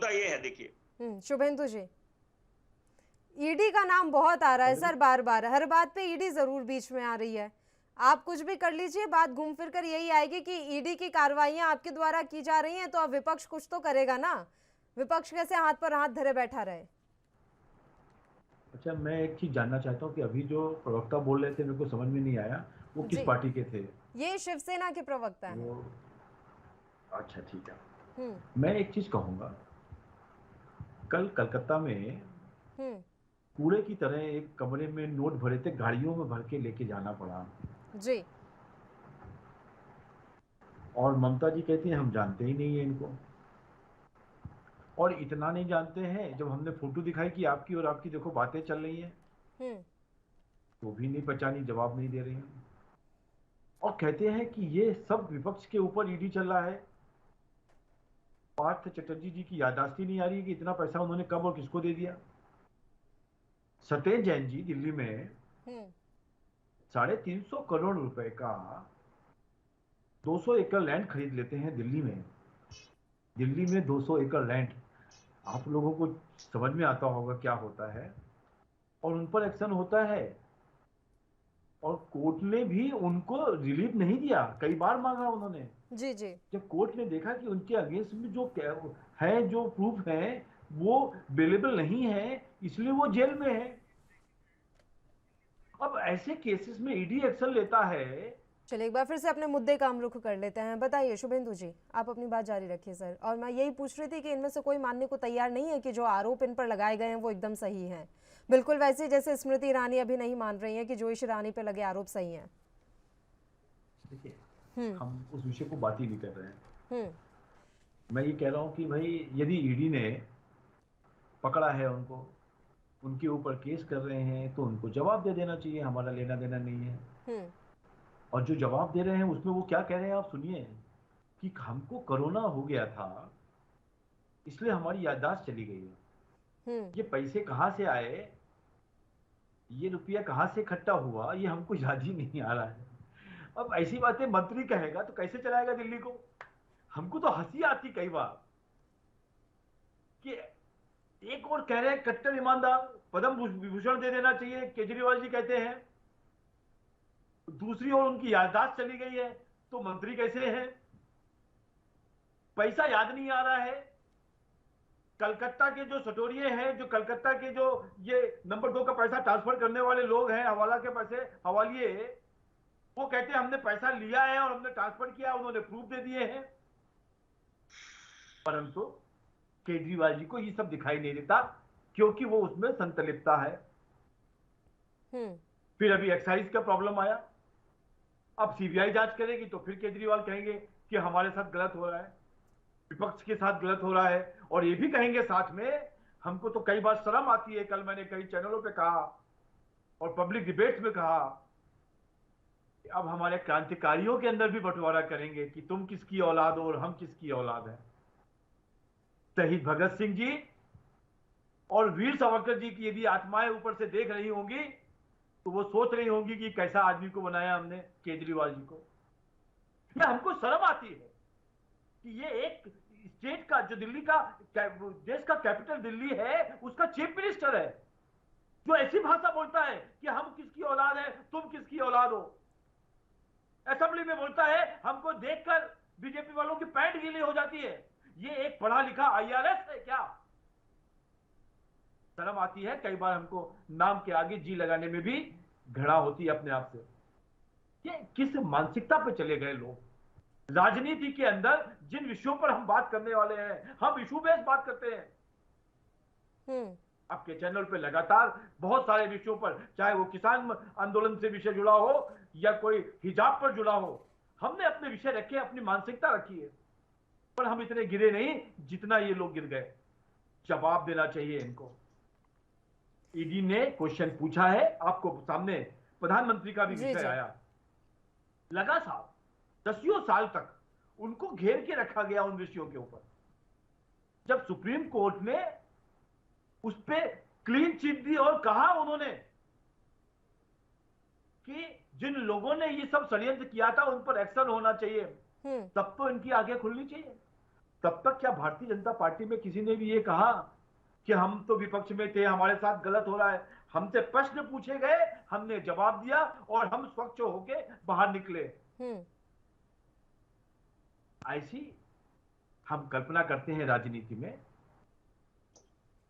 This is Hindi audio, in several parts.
मुद्दा ये है। देखिए शुभेंदु जी, ईडी का नाम बहुत आ रहा है सर, बार बार हर बात पे ईडी जरूर बीच में आ रही है। आप कुछ भी कर लीजिए, बात घूम फिर कर यही आएगी कि ईडी की कार्रवाइयां आपके द्वारा की जा रही हैं, तो अब विपक्ष कुछ तो करेगा ना। विपक्ष कैसे हाथ पर हाथ धरे बैठा रहे? अच्छा, मैं एक चीज जानना चाहता हूँ कि अभी जो प्रवक्ता बोल रहे थे मेरे को समझ में नहीं आया, वो किस जी, पार्टी के थे? ये शिवसेना के प्रवक्ता हैं। वो अच्छा, ठीक है। हम्म। मैं एक चीज कहूंगा, कल कलकत्ता में हम्म। कूड़े की तरह एक कमरे में नोट भरे थे, गाड़ियों में भर के लेके जाना पड़ा। जी। और ममता जी कहती हैं हम जानते ही नहीं है इनको। और इतना नहीं जानते हैं, जब हमने फोटो दिखाई कि आपकी और आपकी देखो बातें चल रही हैं, हम्म। तो भी नहीं पहचानी, जवाब नहीं दे रही हैं। और कहते हैं कि ये सब विपक्ष के ऊपर ईडी चल रहा है। पार्थ चटर्जी जी की याददाश्त ही नहीं आ रही है कि इतना पैसा उन्होंने कब और किसको दे दिया। सत्येंद्र जैन जी दिल्ली में हम्म। 350 करोड़ रुपए का 200 एकड़ लैंड खरीद लेते हैं दिल्ली में। दिल्ली में 200 एकड़ लैंड, आप लोगों को समझ में आता होगा क्या होता है। और उन पर एक्शन होता है, और कोर्ट ने भी उनको रिलीफ नहीं दिया, कई बार मांगा उन्होंने। जी। जी। जब कोर्ट ने देखा कि उनके अगेंस्ट में जो है, जो प्रूफ है वो अवेलेबल नहीं है, इसलिए वो जेल में है। अब ऐसे केसेस में ईडी एक्शन लेता है। चलिए एक बार फिर से अपने मुद्दे का हम रुख कर लेते हैं। बताइए शुभेंदु जी, आप अपनी बात जारी रखिए सर। और मैं यही पूछ रही थी कि इनमें से कोई मानने को तैयार नहीं है कि जो आरोप इन पर लगाए गए हैं वो एकदम सही हैं, बिल्कुल वैसे जैसे स्मृति ईरानी अभी नहीं मान रही हैं कि जोश ईरानी पे लगे आरोप सही हैं। देखिए, हम उस विषय को बात ही नहीं कर रहे हैं। हम्म। मैं ये कह रहा हूं कि भाई यदि ईडी ने पकड़ा है उनको, उनके ऊपर केस कर रहे हैं, तो उनको जवाब दे देना चाहिए, हमारा लेना देना नहीं है। हम्म। और जो जवाब दे रहे हैं उसमें वो क्या कह रहे हैं आप सुनिए, कि हमको कोरोना हो गया था इसलिए हमारी याददाश्त चली गई है। हम्म। ये पैसे कहां से आए, ये रुपया कहां से इकट्ठा हुआ, ये हमको याद ही नहीं आ रहा है। अब ऐसी बातें मंत्री कहेगा तो कैसे चलाएगा दिल्ली को? हमको तो हंसी आती कई बार कि एक और कह रहे हैं कट्टर ईमानदार, पद्म विभूषण दे देना चाहिए, केजरीवाल जी कहते हैं। दूसरी ओर उनकी याददाश्त चली गई है, तो मंत्री कैसे हैं? पैसा याद नहीं आ रहा है। कलकत्ता के जो सटोरिये हैं, जो कलकत्ता के जो ये नंबर 2 का पैसा ट्रांसफर करने वाले लोग हैं, हवाला के पैसे हवालिए, वो कहते हैं हमने पैसा लिया है और हमने ट्रांसफर किया, उन्होंने प्रूफ दे दिए हैं। परंतु केजरीवाल जी को ये सब दिखाई नहीं देता, क्योंकि वो उसमें संतलिप्ता है। फिर अभी एक्साइज का प्रॉब्लम आया, अब सीबीआई जांच करेगी तो फिर केजरीवाल कहेंगे कि हमारे साथ गलत हो रहा है, विपक्ष के साथ गलत हो रहा है। और ये भी कहेंगे साथ में, हमको तो कई बार शर्म आती है, कल मैंने कई चैनलों पे कहा और पब्लिक डिबेट्स में कहा, अब हमारे क्रांतिकारियों के अंदर भी बंटवारा करेंगे कि तुम किसकी औलाद हो और हम किसकी औलाद है। शहीद भगत सिंह जी और वीर सावरकर जी की यदि आत्माएं ऊपर से देख रही होंगी तो वो सोच रही होंगी कि कैसा आदमी को बनाया हमने, केजरीवाल जी को। ये हमको शर्म आती है कि ये एक स्टेट का, जो दिल्ली का, देश का कैपिटल दिल्ली है, उसका चीफ मिनिस्टर है, जो ऐसी भाषा बोलता है कि हम किसकी औलाद है, तुम किसकी औलाद हो। असेंबली में बोलता है, हमको देखकर बीजेपी वालों की पैंट गीली हो जाती है। ये एक पढ़ा लिखा आईआरएस है क्या? शर्म आती है कई बार हमको, नाम के आगे जी लगाने में भी घृणा होती है अपने आप से। ये किस मानसिकता पे चले गए लोग? राजनीति के अंदर जिन विषयों पर हम बात करने वाले हैं, हम इशू बेस्ड बात करते हैं। आपके चैनल पे लगातार बहुत सारे विषयों पर, चाहे वो किसान आंदोलन से विषय जुड़ा हो या कोई हिजाब पर जुड़ा हो, हमने अपने विषय रखे, अपनी मानसिकता रखी है। पर हम इतने गिरे नहीं जितना ये लोग गिर गए। जवाब देना चाहिए इनको। ईडी ने क्वेश्चन पूछा है, आपको सामने प्रधानमंत्री का भी जी। विषय जी। आया, लगा साहब 10 साल तक उनको घेर के रखा गया उन विषयों के ऊपर। जब सुप्रीम कोर्ट ने उस पे क्लीन चिट दी और कहा उन्होंने कि जिन लोगों ने ये सब षड्यंत्र किया था उन पर एक्शन होना चाहिए, तब तो इनकी आंखें खुलनी चाहिए। तब तक क्या भारतीय जनता पार्टी में किसी ने भी ये कहा कि हम तो विपक्ष में थे, हमारे साथ गलत हो रहा है? हमसे प्रश्न पूछे गए, हमने जवाब दिया और हम स्वच्छ होके बाहर निकले। ऐसी हम कल्पना करते हैं राजनीति में,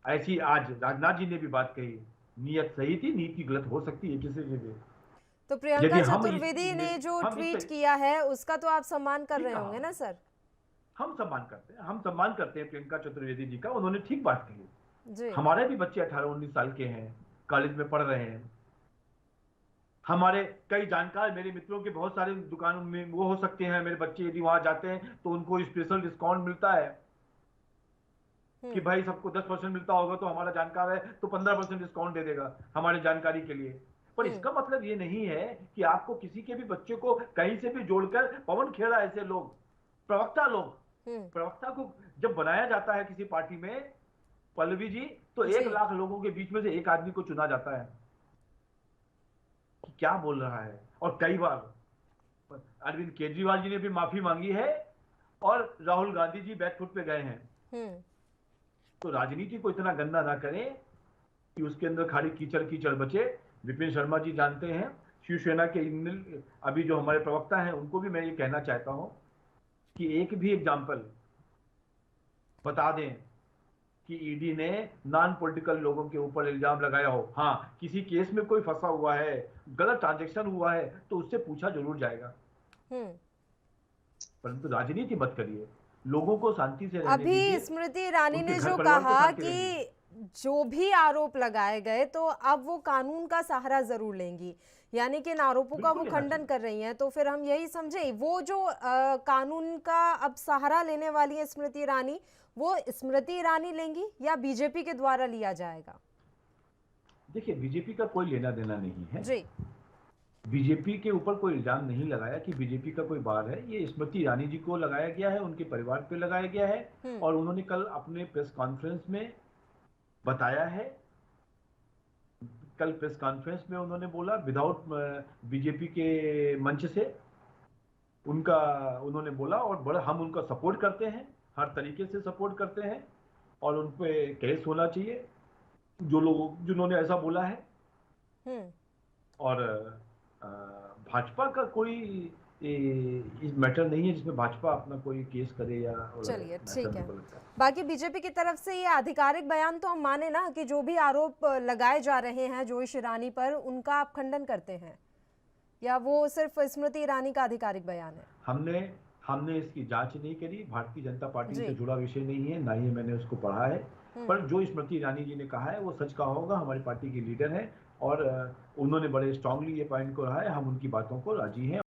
ऐसी आज राजनाथ जी ने भी बात कही, नियत सही थी, नीति गलत हो सकती है किसी की भी। तो प्रियंका यदि हम चतुर्वेदी ने जो हम ट्वीट इस किया है उसका तो आप सम्मान कर ठीक रहे कहा। होंगे ना सर? हम सम्मान करते हैं, हम सम्मान करते हैं प्रियंका चतुर्वेदी जी का, उन्होंने ठीक बात कही। जी। हमारे भी बच्चे 18-19 साल के हैं, कॉलेज में पढ़ रहे हैं। हमारे कई जानकार मेरे मित्रों के बहुत सारे दुकानों में वो हो सकते हैं, मेरे बच्चे यदि वहां जाते हैं तो उनको स्पेशल डिस्काउंट मिलता है कि भाई सबको 10% मिलता होगा, तो हमारा जानकार है तो 15% डिस्काउंट दे देगा हमारे जानकारी के लिए। पर इसका मतलब ये नहीं है कि आपको किसी के भी बच्चे को कहीं से भी जोड़कर, पवन खेड़ा ऐसे लोग, प्रवक्ता को जब बनाया जाता है किसी पार्टी में, पल्लवी जी, तो 1 लाख लोगों के बीच में से एक आदमी को चुना जाता है कि क्या बोल रहा है। और कई बार अरविंद केजरीवाल जी ने भी माफी मांगी है और राहुल गांधी जी बैकफुट पे गए हैं। तो राजनीति को इतना गंदा ना करें कि उसके अंदर खाली कीचड़ कीचड़ बचे। विपिन शर्मा जी जानते हैं, शिवसेना के अभी जो हमारे प्रवक्ता हैं उनको भी मैं ये कहना चाहता हूं कि एक भी एग्जाम्पल बता दें कि ईडी ने नॉन पॉलिटिकल लोगों के ऊपर इल्जाम लगाया हो। हाँ, किसी केस में कोई फंसा हुआ है, गलत ट्रांजैक्शन हुआ है, तो उससे पूछा जरूर जाएगा, परंतु राजनीति मत करिए, लोगों को शांति से रहने दीजिए। अभी स्मृति ईरानी ने जो कहा कि जो भी आरोप लगाए गए तो अब वो कानून का सहारा जरूर लेंगी, यानी कि इन आरोपों का वो खंडन कर रही हैं, तो फिर हम यही समझे वो जो कानून का अब सहारा लेने वाली है स्मृति ईरानी, वो स्मृति ईरानी लेंगी या बीजेपी के द्वारा लिया जाएगा? देखिए, बीजेपी का कोई लेना देना नहीं है जी। बीजेपी के ऊपर कोई इल्जाम नहीं लगाया कि बीजेपी का कोई बार है, ये स्मृति ईरानी जी को लगाया गया है, उनके परिवार पे लगाया गया है। और उन्होंने कल अपने प्रेस कॉन्फ्रेंस में बताया है, कल प्रेस कॉन्फ्रेंस में उन्होंने बोला विदाउट बीजेपी के मंच से उन्होंने बोला, और बड़ा हम उनका सपोर्ट करते हैं, हर तरीके से सपोर्ट करते हैं, और उन पे केस होना चाहिए जो लोग जिन्होंने ऐसा बोला है। और भाजपा का कोई इस मैटर नहीं है जिसमें भाजपा अपना कोई केस करे या। चलिए ठीक है। बाकी बीजेपी की तरफ से ये आधिकारिक बयान तो हम माने ना कि जो भी आरोप लगाए जा रहे हैं जोश ईरानी पर, उनका आप खंडन करते हैं, या वो सिर्फ स्मृति ईरानी का आधिकारिक बयान है? हमने इसकी जांच नहीं करी, भारतीय जनता पार्टी से जुड़ा विषय नहीं है, ना ही मैंने उसको पढ़ा है, पर जो स्मृति ईरानी जी ने कहा है वो सच कहा होगा। हमारी पार्टी की लीडर है और उन्होंने बड़े स्ट्रांगली ये पॉइंट को रहा है, हम उनकी बातों को राजी हैं।